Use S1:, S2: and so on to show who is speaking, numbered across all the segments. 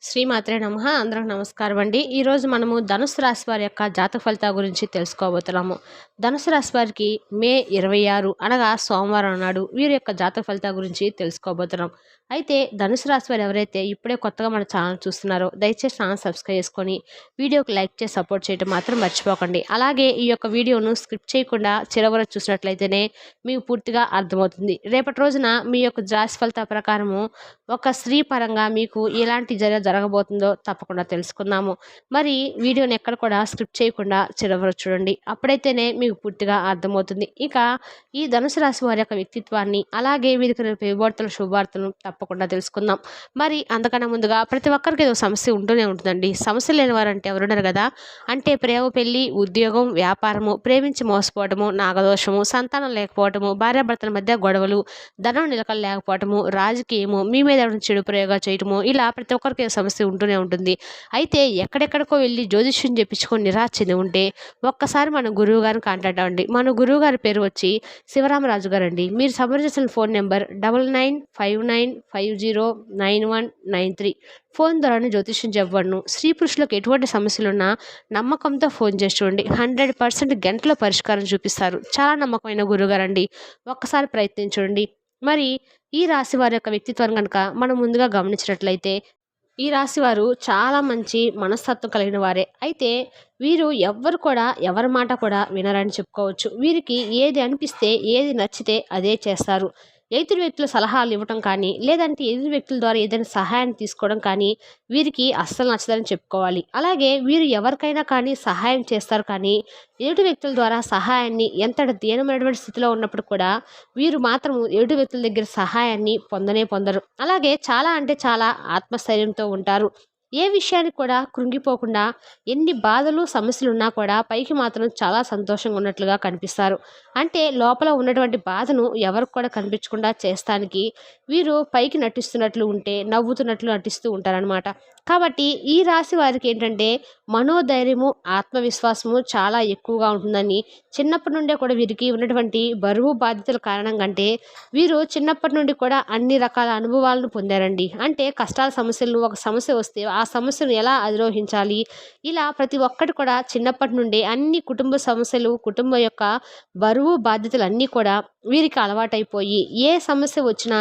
S1: శ్రీమాత్రే నమః. అందరికి నమస్కారం అండి. ఈరోజు మనము ధనుసు రాశి వారి యొక్క జాతక ఫలితాల గురించి తెలుసుకోబోతున్నాము. ధనుసు రాశి వారికి మే 26 అనగా సోమవారం నాడు వీరి యొక్క జాతక ఫలితాల గురించి తెలుసుకోబోతున్నాం. అయితే ధనుసు రాశి వారు ఎవరైతే ఇప్పుడే కొత్తగా మన ఛానల్ చూస్తున్నారో దయచేసి ఛానల్ సబ్స్క్రైబ్ చేసుకొని వీడియోకి లైక్ చేసి సపోర్ట్ చేయడం మాత్రం మర్చిపోకండి. అలాగే ఈ యొక్క వీడియోను స్కిప్ చేయకుండా చివరకు చూసినట్లయితేనే మీకు పూర్తిగా అర్థమవుతుంది. రేపటి రోజున మీ యొక్క రాశి ఫలితాల ప్రకారము ఒక స్త్రీ పరంగా మీకు ఎలాంటి జరగబోతుందో తప్పకుండా తెలుసుకుందాము. మరి వీడియోని ఎక్కడ కూడా స్క్రిప్ట్ చేయకుండా చివరకు చూడండి. అప్పుడైతేనే మీకు పూర్తిగా అర్థమవుతుంది. ఇక ఈ ధనుసు రాశి వారి యొక్క వ్యక్తిత్వాన్ని అలాగే వీరికి శుభవార్తలు శుభవార్తలు తప్పకుండా తెలుసుకుందాం. మరి అంతకన్నా ముందుగా ప్రతి ఒక్కరికి ఏదో సమస్య ఉంటూనే ఉంటుందండి. సమస్య లేని వారంటే ఎవరున్నారు కదా. అంటే ప్రేమ, పెళ్లి, ఉద్యోగం, వ్యాపారము, ప్రేమించి మోసపోవటము, నాగదోషము, సంతానం లేకపోవటము, భార్యాభర్తల మధ్య గొడవలు, ధనం నిలకలు లేకపోవటము, రాజకీయము, మీ మీద ఎవరైనా చెడు ప్రయోగాలు చేయటము, ఇలా ప్రతి ఒక్కరికి సమస్య ఉంటూనే ఉంటుంది. అయితే ఎక్కడెక్కడికో వెళ్ళి జ్యోతిష్యం చెప్పించుకొని నిరాశ చెంది ఉంటే ఒక్కసారి మన గురువు గారిని కాంటాక్ట్ అవ్వండి. మన గురువు గారి పేరు వచ్చి శివరామరాజు గారు అండి. మీరు సంప్రదించిన ఫోన్ నెంబర్ 9959509193. ఫోన్ ద్వారానే జ్యోతిష్యం చెప్పబడును. స్త్రీ పురుషులకు ఎటువంటి సమస్యలున్నా నమ్మకంతో ఫోన్ చేసి చూడండి. 100% గంటలో పరిష్కారం చూపిస్తారు. చాలా నమ్మకమైన గురువుగారు అండి. ఒక్కసారి ప్రయత్నించండి. మరి ఈ రాశి వారి యొక్క వ్యక్తిత్వం కనుక మనం ముందుగా గమనించినట్లయితే ఈ రాశి వారు చాలా మంచి మనస్తత్వం కలిగిన వారే. అయితే వీరు ఎవ్వరు కూడా ఎవరి మాట కూడా వినరని చెప్పుకోవచ్చు. వీరికి ఏది అనిపిస్తే ఏది నచ్చితే అదే చేస్తారు. ఎదుటి వ్యక్తుల సలహాలు ఇవ్వటం కానీ లేదంటే ఎదుటి వ్యక్తుల ద్వారా ఏదైనా సహాయాన్ని తీసుకోవడం కానీ వీరికి అస్సలు నచ్చదని చెప్పుకోవాలి. అలాగే వీరు ఎవరికైనా కానీ సహాయం చేస్తారు కానీ ఎదుటి వ్యక్తుల ద్వారా సహాయాన్ని ఎంతటి దీనమైనటువంటి స్థితిలో ఉన్నప్పుడు కూడా వీరు మాత్రం ఎదుటి వ్యక్తుల దగ్గర సహాయాన్ని పొందరు. అలాగే చాలా అంటే చాలా ఆత్మస్థైర్యంతో ఉంటారు. ఏ విషయానికి కూడా కృంగిపోకుండా ఎన్ని బాధలు సమస్యలు ఉన్నా కూడా పైకి మాత్రం చాలా సంతోషంగా ఉన్నట్లుగా కనిపిస్తారు. అంటే లోపల ఉన్నటువంటి బాధను ఎవరికి కూడా కనిపించకుండా చేస్తానికి వీరు పైకి నటిస్తున్నట్లు ఉంటే నవ్వుతున్నట్లు నటిస్తూ ఉంటారనమాట. కాబట్టి ఈ రాశి వారికి ఏంటంటే మనోధైర్యము, ఆత్మవిశ్వాసము చాలా ఎక్కువగా ఉంటుందని చిన్నప్పటి నుండే కూడా వీరికి ఉన్నటువంటి బరువు బాధ్యతల కారణంగా అంటే వీరు చిన్నప్పటి నుండి కూడా అన్ని రకాల అనుభవాలను పొందారండి. అంటే కష్టాల సమస్యలు ఒక సమస్య వస్తే ఆ సమస్యను ఎలా అధిరోహించాలి, ఇలా ప్రతి ఒక్కటి కూడా చిన్నప్పటి నుండి అన్ని కుటుంబ సమస్యలు, కుటుంబం యొక్క బరువు బాధ్యతలు అన్నీ కూడా వీరికి అలవాటైపోయి ఏ సమస్య వచ్చినా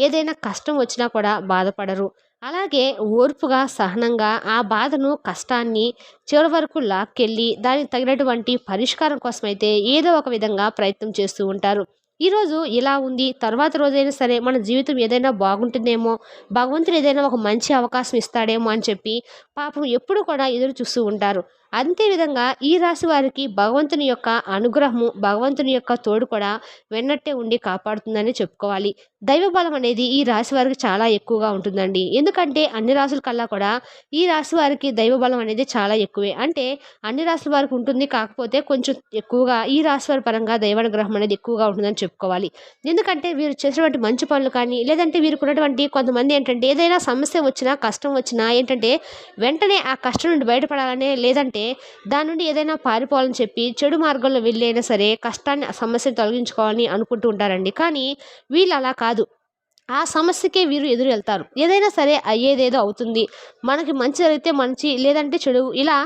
S1: ఏదైనా కష్టం వచ్చినా కూడా బాధపడరు. అలాగే ఓర్పుగా సహనంగా ఆ బాధను కష్టాన్ని చివరి వరకు లాక్కెళ్ళి దానికి తగినటువంటి పరిష్కారం కోసమైతే ఏదో ఒక విధంగా ప్రయత్నం చేస్తూ ఉంటారు. ఈరోజు ఇలా ఉంది, తర్వాత రోజైనా సరే మన జీవితం ఏదైనా బాగుంటుందేమో, భగవంతుడు ఏదైనా ఒక మంచి అవకాశం ఇస్తాడేమో అని చెప్పి పాపం ఎప్పుడు కూడా ఎదురు చూస్తూ ఉంటారు. అంతేవిధంగా ఈ రాశి వారికి భగవంతుని యొక్క అనుగ్రహము, భగవంతుని యొక్క తోడు కూడా వెన్నట్టే ఉండి కాపాడుతుందని చెప్పుకోవాలి. దైవ బలం అనేది ఈ రాశి వారికి చాలా ఎక్కువగా ఉంటుందండి. ఎందుకంటే అన్ని రాశుల కల్లా కూడా ఈ రాశి వారికి దైవ బలం అనేది చాలా ఎక్కువే. అంటే అన్ని రాశుల వారికి ఉంటుంది, కాకపోతే కొంచెం ఎక్కువగా ఈ రాశి వారి పరంగా దైవానుగ్రహం అనేది ఎక్కువగా ఉంటుందని చెప్పుకోవాలి. ఎందుకంటే వీరు చేసినటువంటి మంచి పనులు కానీ లేదంటే వీరికి ఉన్నటువంటి కొంతమంది ఏంటంటే ఏదైనా సమస్య వచ్చినా కష్టం వచ్చినా ఏంటంటే వెంటనే ఆ కష్టం నుండి బయటపడాలనే లేదంటే దాని నుండి ఏదైనా పారిపోవాలని చెప్పి చెడు మార్గంలో వెళ్ళి అయినా సరే కష్టాన్ని సమస్యను తొలగించుకోవాలని అనుకుంటూ ఉంటారండి. కానీ వీళ్ళు అలా కాదు. ఆ సమస్యకే వీరు ఎదురు వెళ్తారు. ఏదైనా సరే అయ్యేదేదో అవుతుంది, మనకి మంచి జరిగితే మంచి లేదంటే చెడు, ఇలా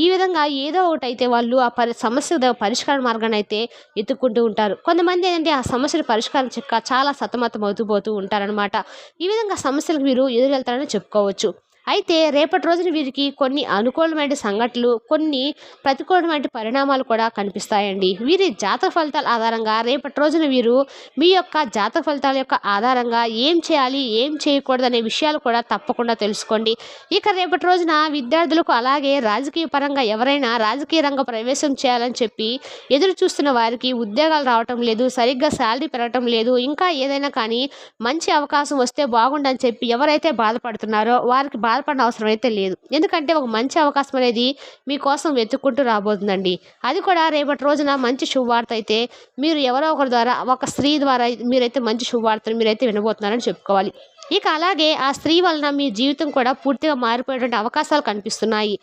S1: ఈ విధంగా ఏదో ఒకటి అయితే వాళ్ళు ఆ సమస్య పరిష్కార మార్గాన్ని అయితే ఎత్తుక్కుంటూ ఉంటారు. కొంతమంది ఏంటంటే ఆ సమస్యను పరిష్కారం చెక్క చాలా సతమతం అవుతూ పోతూ ఉంటారనమాట. ఈ విధంగా సమస్యలకు వీరు ఎదురు వెళ్తారని చెప్పుకోవచ్చు. అయితే రేపటి రోజున వీరికి కొన్ని అనుకూలమైన సంఘటనలు, కొన్ని ప్రతికూలమైన పరిణామాలు కూడా కనిపిస్తాయండి. వీరి జాతక ఫలితాల ఆధారంగా రేపటి రోజున వీరు మీ యొక్క జాతక ఫలితాల యొక్క ఆధారంగా ఏం చేయాలి, ఏం చేయకూడదు అనే విషయాలు కూడా తప్పకుండా తెలుసుకోండి. ఇక రేపటి రోజున విద్యార్థులకు అలాగే రాజకీయ పరంగా ఎవరైనా రాజకీయ రంగ ప్రవేశం చేయాలని చెప్పి ఎదురు చూస్తున్న వారికి ఉద్యోగాలు రావటం లేదు, సరిగ్గా శాలరీ పెరగటం లేదు, ఇంకా ఏదైనా కానీ మంచి అవకాశం వస్తే బాగుండని చెప్పి ఎవరైతే బాధపడుతున్నారో వారికి బాధపడిన అవసరం అయితే లేదు. ఎందుకంటే ఒక మంచి అవకాశం అనేది మీకోసం వెతుక్కుంటూ రాబోతుందండి. అది కూడా రేపటి రోజున మంచి శుభవార్త అయితే మీరు ఎవరో ఒకరి ద్వారా, ఒక స్త్రీ ద్వారా మీరైతే మంచి శుభవార్తను మీరైతే వినబోతున్నారని చెప్పుకోవాలి. ఇక అలాగే ఆ స్త్రీ వలన మీ జీవితం కూడా పూర్తిగా మారిపోయేటువంటి అవకాశాలు కనిపిస్తున్నాయి.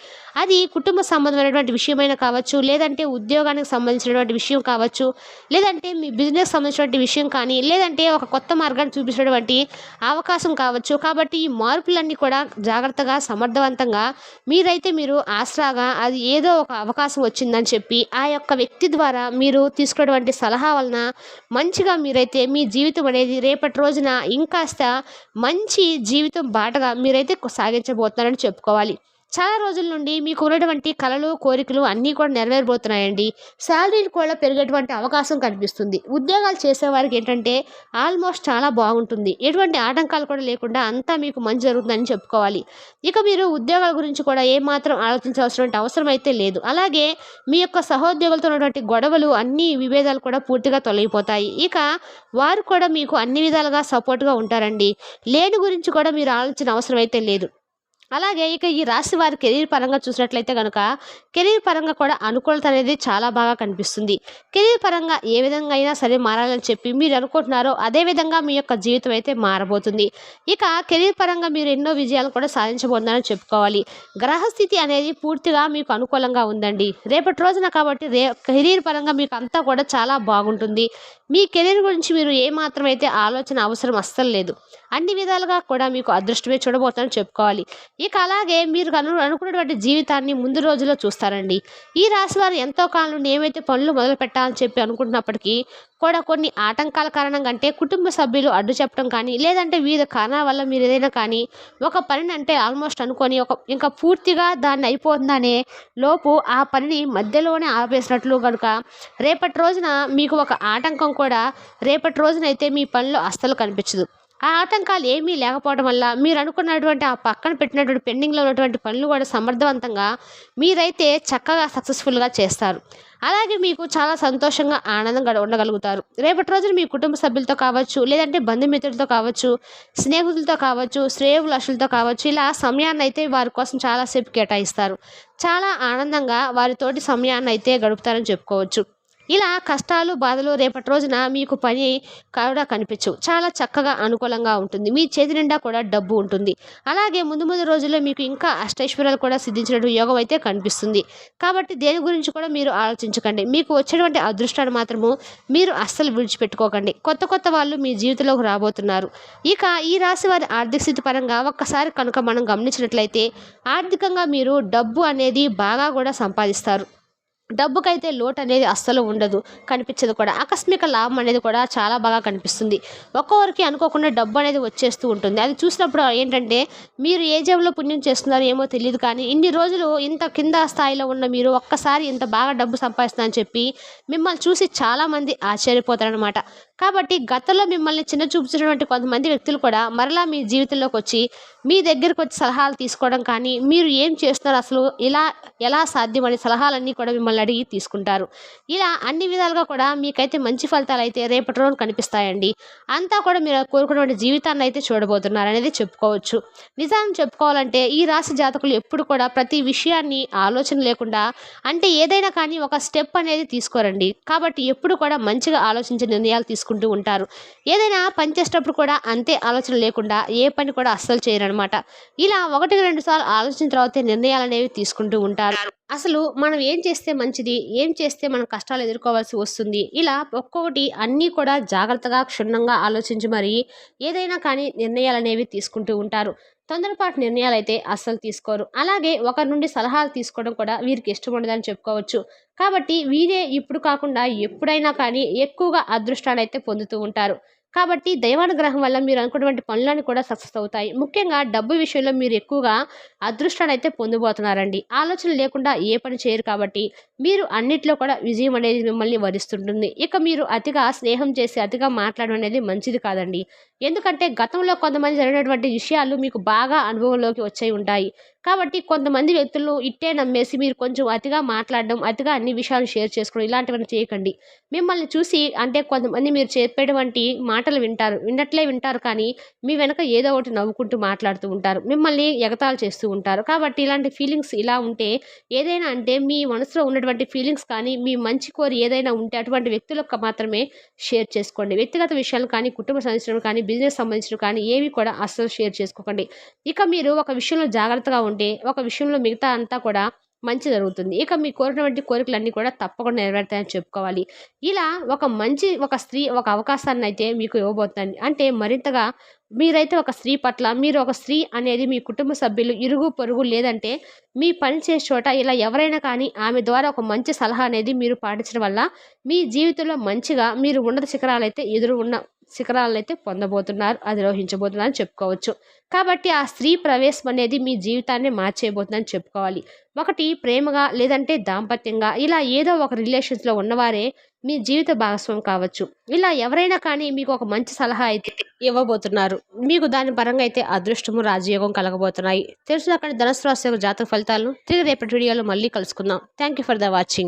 S1: అది కుటుంబ సంబంధమైనటువంటి విషయమైనా కావచ్చు, లేదంటే ఉద్యోగానికి సంబంధించినటువంటి విషయం కావచ్చు, లేదంటే మీ బిజినెస్ సంబంధించినటువంటి విషయం కానీ, లేదంటే ఒక కొత్త మార్గాన్ని చూపించినటువంటి అవకాశం కావచ్చు. కాబట్టి ఈ మార్పులన్నీ కూడా జాగ్రత్తగా, సమర్థవంతంగా మీరు ఆసరాగా అది ఏదో ఒక అవకాశం వచ్చిందని చెప్పి, ఆ యొక్క వ్యక్తి ద్వారా మీరు తీసుకున్నటువంటి సలహా వలన మంచిగా మీరైతే మీ జీవితం అనేది రేపటి రోజున ఇంకాస్త మంచి జీవితం బాటగా మీరైతే సాగించబోతున్నారని చెప్పుకోవాలి. చాలా రోజుల నుండి మీకు ఉన్నటువంటి కలలు, కోరికలు అన్నీ కూడా నెరవేరబోతున్నాయండి. శాలరీలు కూడా పెరిగేటువంటి అవకాశం కనిపిస్తుంది. ఉద్యోగాలు చేసేవారికి ఏంటంటే ఆల్మోస్ట్ చాలా బాగుంటుంది. ఎటువంటి ఆటంకాలు కూడా లేకుండా అంతా మీకు మంచి జరుగుతుందని చెప్పుకోవాలి. ఇక మీరు ఉద్యోగాల గురించి కూడా ఏమాత్రం ఆలోచించాల్సినటువంటి అవసరం అయితే లేదు. అలాగే మీ యొక్క సహోద్యోగులతో ఉన్నటువంటి గొడవలు, అన్ని విభేదాలు కూడా పూర్తిగా తొలగిపోతాయి. ఇక వారు కూడా మీకు అన్ని విధాలుగా సపోర్ట్‌గా ఉంటారండి. లేని గురించి కూడా మీరు ఆలోచించిన అవసరం అయితే లేదు. అలాగే ఇక ఈ రాశి వారి కెరీర్ పరంగా చూసినట్లయితే గనుక, కెరీర్ పరంగా కూడా అనుకూలత అనేది చాలా బాగా కనిపిస్తుంది. కెరీర్ పరంగా ఏ విధంగా అయినా సరే మారాలని చెప్పి మీరు అనుకుంటున్నారో అదే విధంగా మీ యొక్క జీవితం అయితే మారబోతుంది. ఇక కెరీర్ పరంగా మీరు ఎన్నో విజయాలు కూడా సాధించబోతున్నారని చెప్పుకోవాలి. గ్రహస్థితి అనేది పూర్తిగా మీకు అనుకూలంగా ఉందండి. రేపటి రోజున కాబట్టి కెరీర్ పరంగా మీకు అంతా కూడా చాలా బాగుంటుంది. మీ కెరీర్ గురించి మీరు ఏమాత్రం అయితే ఆలోచన అవసరం అస్సలు లేదు. అన్ని విధాలుగా కూడా మీకు అదృష్టమే చూడబోతున్నారని చెప్పుకోవాలి. ఇక అలాగే మీరు అనుకున్నటువంటి జీవితాన్ని ముందు రోజుల్లో చూస్తారండి. ఈ రాశి వారు ఎంతో కాలం నుండి ఏమైతే పనులు మొదలు పెట్టాలని చెప్పి అనుకుంటున్నప్పటికీ కూడా కొన్ని ఆటంకాల కారణంగా, అంటే కుటుంబ సభ్యులు అడ్డు చెప్పడం కానీ, లేదంటే వివిధ కారణాల వల్ల మీరు ఏదైనా కానీ ఒక పనిని అంటే ఆల్మోస్ట్ అనుకొని ఇంకా పూర్తిగా దాన్ని అయిపోతుందనే లోపు ఆ పనిని మధ్యలోనే ఆపేసినట్లు కనుక రేపటి రోజున మీకు ఒక ఆటంకం కూడా రేపటి రోజునైతే మీ పనిలో అస్సలు కనిపించదు. ఆ ఆటంకాలు ఏమీ లేకపోవడం వల్ల మీరు అనుకున్నటువంటి ఆ పక్కన పెట్టినటువంటి పెండింగ్‌లో ఉన్నటువంటి పనులు కూడా సమర్థవంతంగా మీరైతే చక్కగా సక్సెస్‌ఫుల్‌గా చేస్తారు. అలాగే మీకు చాలా సంతోషంగా, ఆనందంగా ఉండగలుగుతారు. రేపటి రోజున మీ కుటుంబ సభ్యులతో కావచ్చు, లేదంటే బంధుమిత్రులతో కావచ్చు, స్నేహితులతో కావచ్చు, శ్రేయోభిలాషులతో కావచ్చు, ఇలా సమయాన్నయితే వారి కోసం చాలా సేపు కేటాయిస్తారు. చాలా ఆనందంగా వారితోటి సమయాన్నయితే గడుపుతారని చెప్పుకోవచ్చు. ఇలా కష్టాలు, బాధలు రేపటి రోజున మీకు పని కూడా కనిపించవు. చాలా చక్కగా అనుకూలంగా ఉంటుంది. మీ చేతి నిండా కూడా డబ్బు ఉంటుంది. అలాగే ముందు ముందు రోజుల్లో మీకు ఇంకా అష్టైశ్వర్యాలు కూడా సిద్ధించినట్టు యోగం అయితే కనిపిస్తుంది. కాబట్టి దేని గురించి కూడా మీరు ఆలోచించకండి. మీకు వచ్చేటువంటి అదృష్టాన్ని మాత్రము మీరు అస్సలు విడిచిపెట్టుకోకండి. కొత్త కొత్త వాళ్ళు మీ జీవితంలోకి రాబోతున్నారు. ఇక ఈ రాశి వారి ఆర్థిక స్థితి పరంగా ఒక్కసారి కనుక మనం గమనించినట్లయితే ఆర్థికంగా మీరు డబ్బు అనేది బాగా కూడా సంపాదిస్తారు. డబ్బుకైతే లోటు అనేది అస్సలు ఉండదు. కనిపించదు కూడా. ఆకస్మిక లాభం అనేది కూడా చాలా బాగా కనిపిస్తుంది. ఒక్కొక్కరికి అనుకోకుండా డబ్బు అనేది వచ్చేస్తూ ఉంటుంది. అది చూసినప్పుడు ఏంటంటే మీరు ఏ జేబులో పుణ్యం చేస్తున్నారో ఏమో తెలీదు కానీ, ఇన్ని రోజులు ఇంత కింద స్థాయిలో ఉన్న మీరు ఒక్కసారి ఇంత బాగా డబ్బు సంపాదిస్తున్నారని చెప్పి మిమ్మల్ని చూసి చాలామంది ఆశ్చర్యపోతారనమాట. కాబట్టి గతంలో మిమ్మల్ని చిన్న చూపించినటువంటి కొంతమంది వ్యక్తులు కూడా మరలా మీ జీవితంలోకి వచ్చి మీ దగ్గరికి వచ్చి సలహాలు తీసుకోవడం కానీ, మీరు ఏం చేస్తున్నారు అసలు, ఇలా ఎలా సాధ్యం అనే సలహాలన్నీ కూడా మిమ్మల్ని అడిగి తీసుకుంటారు. ఇలా అన్ని విధాలుగా కూడా మీకైతే మంచి ఫలితాలు అయితే రేపటి రోజున కనిపిస్తాయండి. అంతా కూడా మీరు కోరుకున్నటువంటి జీవితాన్ని అయితే చూడబోతున్నారు అనేది చెప్పుకోవచ్చు. నిజాన్ని చెప్పుకోవాలంటే ఈ రాశి జాతకులు ఎప్పుడు కూడా ప్రతి విషయాన్ని ఆలోచన లేకుండా, అంటే ఏదైనా కానీ ఒక స్టెప్ అనేది తీసుకోరండి. కాబట్టి ఎప్పుడు కూడా మంచిగా ఆలోచించే నిర్ణయాలు తీసుకుంటూ ఉంటారు. ఏదైనా పని చేసేటప్పుడు కూడా అంతే ఆలోచన లేకుండా ఏ పని కూడా అస్సలు చేయరనమాట. ఇలా 1-2 సార్లు ఆలోచించిన తర్వాతే నిర్ణయాలు అనేవి తీసుకుంటూ ఉంటారు. అసలు మనం ఏం చేస్తే మంచిది, ఏం చేస్తే మనం కష్టాలు ఎదుర్కోవాల్సి వస్తుంది, ఇలా ఒక్కొక్కటి అన్నీ కూడా జాగ్రత్తగా, క్షుణ్ణంగా ఆలోచించి మరి ఏదైనా కానీ నిర్ణయాలు అనేవి తీసుకుంటూ ఉంటారు. తొందరపాటు నిర్ణయాలు అయితే అస్సలు తీసుకోరు. అలాగే ఒకరి నుండి సలహాలు తీసుకోవడం కూడా వీరికి ఇష్టం ఉండదని చెప్పుకోవచ్చు. కాబట్టి వీరే ఇప్పుడు కాకుండా ఎప్పుడైనా కానీ ఎక్కువగా అదృష్టాన్ని అయితే పొందుతూ ఉంటారు. కాబట్టి దైవానుగ్రహం వల్ల మీరు అనుకున్నటువంటి పనులన్నీ కూడా సక్సెస్ అవుతాయి. ముఖ్యంగా డబ్బు విషయంలో మీరు ఎక్కువగా అదృష్టాన్ని అయితే పొందబోతున్నారండి. ఆలోచన లేకుండా ఏ పని చేయరు కాబట్టి మీరు అన్నిట్లో కూడా విజయం అనేది మిమ్మల్ని వరిస్తుంటుంది. ఇక మీరు అతిగా స్నేహం చేసి అతిగా మాట్లాడడం అనేది మంచిది కాదండి. ఎందుకంటే గతంలో కొంతమంది జరిగినటువంటి విషయాలు మీకు బాగా అనుభవంలోకి వచ్చాయి ఉంటాయి. కాబట్టి కొంతమంది వ్యక్తులను ఇట్టే నమ్మేసి మీరు కొంచెం అతిగా మాట్లాడడం, అతిగా అన్ని విషయాలు షేర్ చేసుకోవడం ఇలాంటివన్నీ చేయకండి. మిమ్మల్ని చూసి అంటే కొంతమంది మీరు చెప్పేటువంటి మాటలు విన్నట్లే వింటారు కానీ మీ వెనక ఏదో ఒకటి నవ్వుకుంటూ మాట్లాడుతూ ఉంటారు. మిమ్మల్ని ఎగతాళి చేస్తూ ఉంటారు. కాబట్టి ఇలాంటి ఫీలింగ్స్ ఇలా ఉంటే ఏదైనా అంటే మీ మనసులో ఉన్నటువంటి ఉన్నటువంటి ఫీలింగ్స్ కానీ మీ మంచి కోరి ఏదైనా ఉంటే అటువంటి వ్యక్తులకు మాత్రమే షేర్ చేసుకోండి. వ్యక్తిగత విషయాలు కానీ, కుటుంబ సమస్యలు కానీ, బిజినెస్ సంబంధించినవి కానీ ఏవి కూడా అస్సలు షేర్ చేసుకోకండి. ఇక మీరు ఒక విషయంలో జాగ్రత్తగా ఉంటే ఒక విషయంలో మిగతా అంతా కూడా మంచి జరుగుతుంది. ఇక మీ కోరినటువంటి కోరికలన్నీ కూడా తప్పకుండా నెరవేరుతాయని చెప్పుకోవాలి. ఇలా ఒక స్త్రీ ఒక అవకాశాన్నయితే మీకు ఇవ్వబోతుందండి. అంటే మరింతగా మీరైతే ఒక స్త్రీ పట్ల మీరు ఒక స్త్రీ అనేది మీ కుటుంబ సభ్యులు, ఇరుగు పొరుగు లేదంటే మీ పని చేసే చోట ఇలా ఎవరైనా కానీ ఆమె ద్వారా ఒక మంచి సలహా అనేది మీరు పాటించడం వల్ల మీ జీవితంలో మంచిగా మీరు ఉన్నత శిఖరాలైతే ఉన్న శిఖరాలైతే పొందబోతున్నారు, అధిరోహించబోతున్నారని చెప్పుకోవచ్చు. కాబట్టి ఆ స్త్రీ ప్రవేశం అనేది మీ జీవితాన్ని మార్చేయబోతుందని చెప్పుకోవాలి. ఒకటి ప్రేమగా లేదంటే దాంపత్యంగా ఇలా ఏదో ఒక రిలేషన్స్‌లో ఉన్నవారే మీ జీవిత భాగస్వామి కావచ్చు. ఇలా ఎవరైనా కానీ మీకు ఒక మంచి సలహా అయితే ఇవ్వబోతున్నారు. మీకు దాని పరంగా అయితే అదృష్టము, రాజయోగం కలగబోతున్నాయి. తెలుసునా? అక్కడ ధనుసు రాశి యొక్క జాతక ఫలితాలను తిరిగి రేపటి వీడియోలో మళ్ళీ కలుసుకుందాం. Thank you for the watching.